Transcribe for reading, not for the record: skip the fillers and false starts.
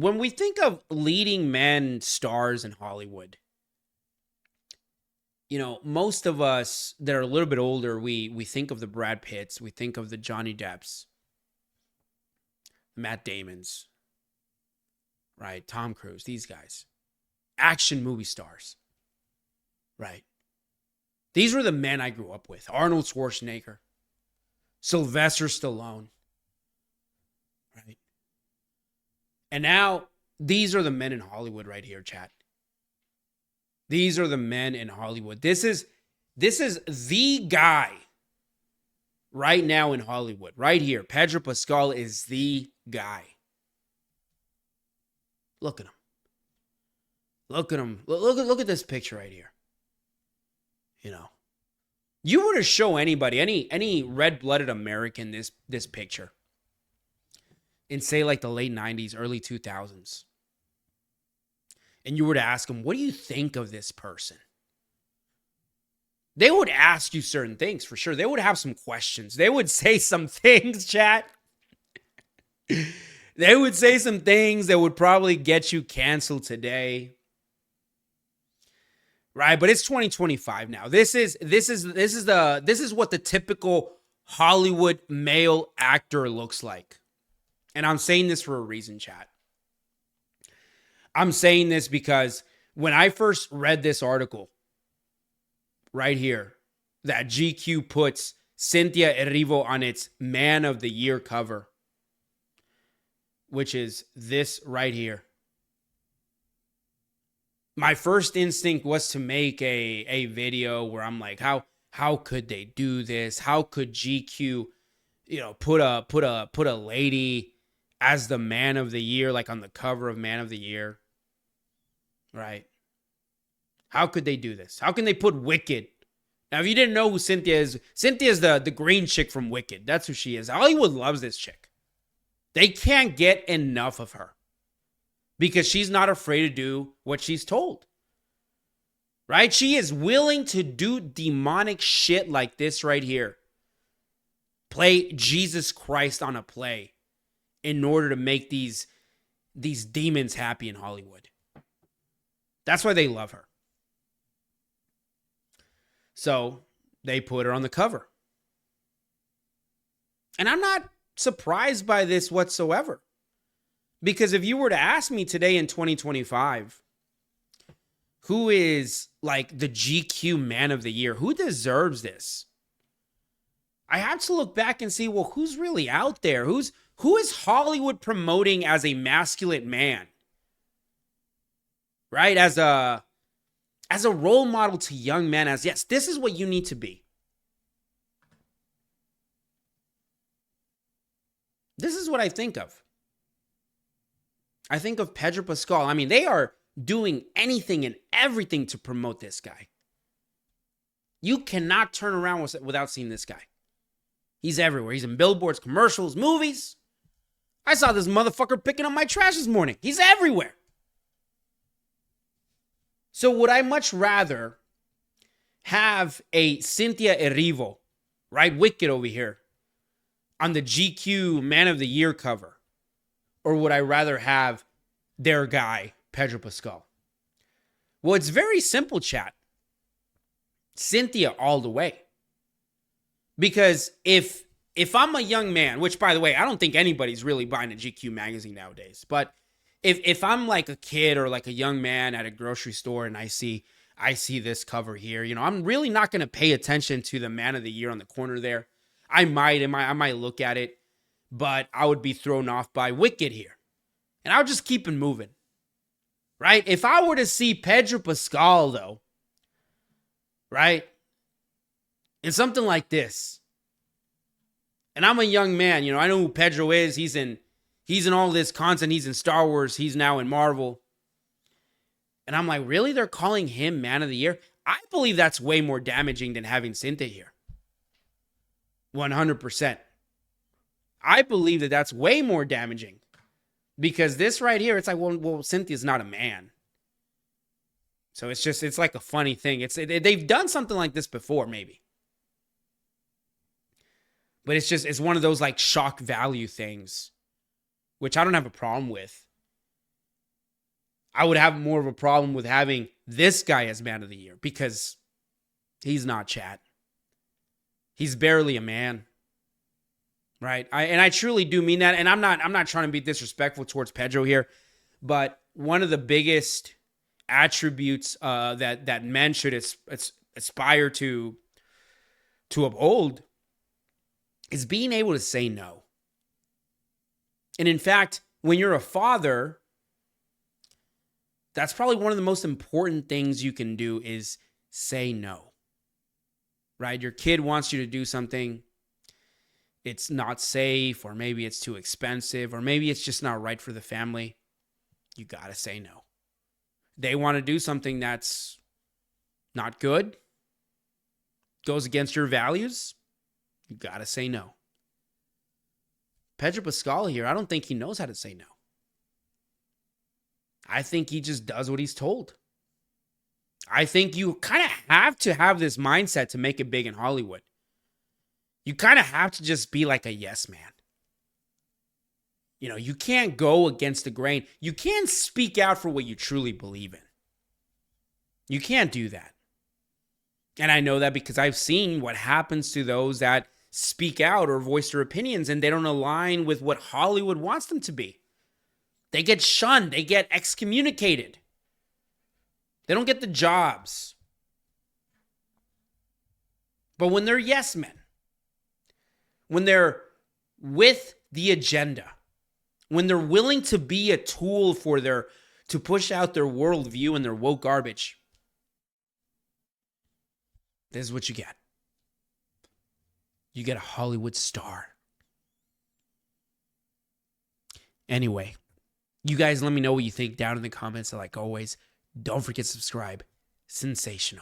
when we think of leading men stars in Hollywood, most of us that are a little bit older, we think of the Brad Pitts, we think of the Johnny Depps, Matt Damons, right? Tom Cruise, these guys. Action movie stars, right? These were the men I grew up with. Arnold Schwarzenegger, Sylvester Stallone, right? And now these are the men in Hollywood right here, chat. These are the men in Hollywood. This is the guy right now in Hollywood. Right here. Pedro Pascal is the guy. Look at him. Look at him. Look at this picture right here. You were to show anybody, any red-blooded American this picture in, say, like the late 90s, early 2000s, and you were to ask them, what do you think of this person? They would ask you certain things, for sure. They would have some questions. They would say some things, chat. They would say some things that would probably get you canceled today. Right? But it's 2025 now. This is what the typical Hollywood male actor looks like. And I'm saying this for a reason, chat. I'm saying this because when I first read this article right here, that GQ puts Cynthia Erivo on its Man of the Year cover, which is this right here, my first instinct was to make a video where I'm like, how could they do this? How could GQ, put a lady as the Man of the Year, like on the cover of Man of the Year? Right? How could they do this? How can they put Wicked? Now, if you didn't know who Cynthia is the green chick from Wicked. That's who she is. Hollywood loves this chick. They can't get enough of her because she's not afraid to do what she's told. Right? She is willing to do demonic shit like this right here. Play Jesus Christ on a play in order to make these demons happy in Hollywood. That's why they love her. So they put her on the cover. And I'm not surprised by this whatsoever. Because if you were to ask me today in 2025, who is like the GQ Man of the Year? Who deserves this? I have to look back and see, well, who's really out there? Who is Hollywood promoting as a masculine man? Right? As a role model to young men, as, yes, this is what you need to be. This is what I think of. I think of Pedro Pascal. I mean, they are doing anything and everything to promote this guy. You cannot turn around without seeing this guy. He's everywhere. He's in billboards, commercials, movies. I saw this motherfucker picking up my trash this morning. He's everywhere. So would I much rather have a Cynthia Erivo, right, Wicked over here, on the GQ Man of the Year cover? Or would I rather have their guy, Pedro Pascal? Well, it's very simple, chat. Cynthia all the way. Because if I'm a young man, which, by the way, I don't think anybody's really buying a GQ magazine nowadays, but if I'm like a kid or like a young man at a grocery store and I see this cover here, I'm really not going to pay attention to the Man of the Year on the corner there. I might look at it, but I would be thrown off by Wicked here. And I'll just keep it moving. Right? If I were to see Pedro Pascal, though, right, in something like this, and I'm a young man, I know who Pedro is. He's in all this content. He's in Star Wars. He's now in Marvel. And I'm like, really? They're calling him Man of the Year? I believe that's way more damaging than having Cynthia here. 100%. I believe that that's way more damaging. Because this right here, it's like, well, Cynthia's not a man. So it's like a funny thing. They've done something like this before, maybe. But it's one of those like shock value things, which I don't have a problem with. I would have more of a problem with having this guy as man of the year because he's not chat. He's barely a man. Right? I truly do mean that. And I'm not trying to be disrespectful towards Pedro here, but one of the biggest attributes that men should aspire to uphold is being able to say no. And in fact, when you're a father, that's probably one of the most important things you can do is say no. Right? Your kid wants you to do something. It's not safe, or maybe it's too expensive, or maybe it's just not right for the family. You got to say no. They want to do something that's not good, goes against your values. You got to say no. Pedro Pascal here, I don't think he knows how to say no. I think he just does what he's told. I think you kind of have to have this mindset to make it big in Hollywood. You kind of have to just be like a yes man. You know, you can't go against the grain. You can't speak out for what you truly believe in. You can't do that. And I know that because I've seen what happens to those that speak out or voice their opinions and they don't align with what Hollywood wants them to be. They get shunned. They get excommunicated. They don't get the jobs. But when they're yes men, when they're with the agenda, when they're willing to be a tool to push out their worldview and their woke garbage, this is what you get. You get a Hollywood star. Anyway, you guys let me know what you think down in the comments. Like always, don't forget to subscribe. Sensational.